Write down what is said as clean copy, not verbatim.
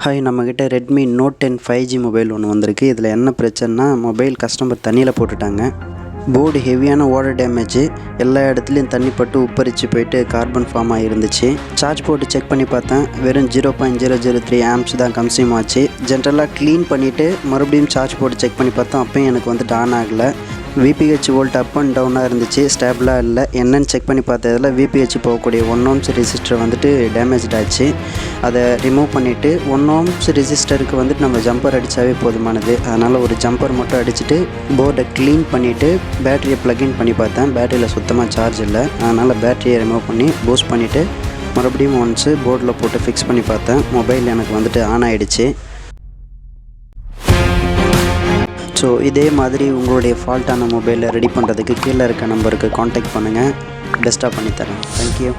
Hi, நம்மக்கிட்ட Redmi note 10 5G mobile ஒன்று வந்திருக்கு. இதில் என்ன பிரச்சனைனா, மொபைல் கஸ்டமர் தண்ணியில் போட்டுட்டாங்க. போர்டு ஹெவியான வாட்டர் டேமேஜ், எல்லா இடத்துலையும் தண்ணி பட்டு உப்பரிச்சு போயிட்டு கார்பன் ஃபார்ம் ஆகிருந்துச்சு. சார்ஜ் போட்டு செக் பண்ணி பார்த்தேன், வெறும் 0.003 ஆம்ப்ஸ் தான் கன்சியூம் ஆச்சு. ஜென்ரலாக க்ளீன் பண்ணிவிட்டு மறுபடியும் சார்ஜ் போட்டு செக் பண்ணி பார்த்தோம், அப்போயும் எனக்கு வந்துட்டு ஆன் ஆகலை. VPH வோல்ட் அப் அண்ட் டவுனாக இருந்துச்சு, ஸ்டேபிளாக இல்லை. என்னென்னு செக் பண்ணி பார்த்ததில் VPH போகக்கூடிய 1 ohms ரெசிஸ்டர் வந்துட்டு டேமேஜ் ஆச்சு. அதை ரிமூவ் பண்ணிவிட்டு 1 ohms ரெசிஸ்டருக்கு வந்துட்டு நம்ம ஜம்பர் அடித்தாவே போதுமானது. அதனால் ஒரு ஜம்பர் மட்டும் அடிச்சுட்டு போர்டை க்ளீன் பண்ணிவிட்டு பேட்டரியை ப்ளக்இன் பண்ணி பார்த்தேன். பேட்டரியில் சுத்தமாக சார்ஜ் இல்லை. அதனால் பேட்டரியை ரிமூவ் பண்ணி பூஸ்ட் பண்ணிவிட்டு மறுபடியும் ஒன்ஸு போர்டில் போட்டு ஃபிக்ஸ் பண்ணி பார்த்தேன். மொபைல் எனக்கு வந்துட்டு ஆன் ஆகிடுச்சு. ஸோ இதே மாதிரி உங்களுடைய ஃபால்ட்டான மொபைலை ரெடி பண்ணுறதுக்கு கீழே இருக்க நம்பருக்கு காண்டாக்ட் பண்ணுங்கள். பெஸ்ட்டாக பண்ணித்தரேன். தேங்க்யூ.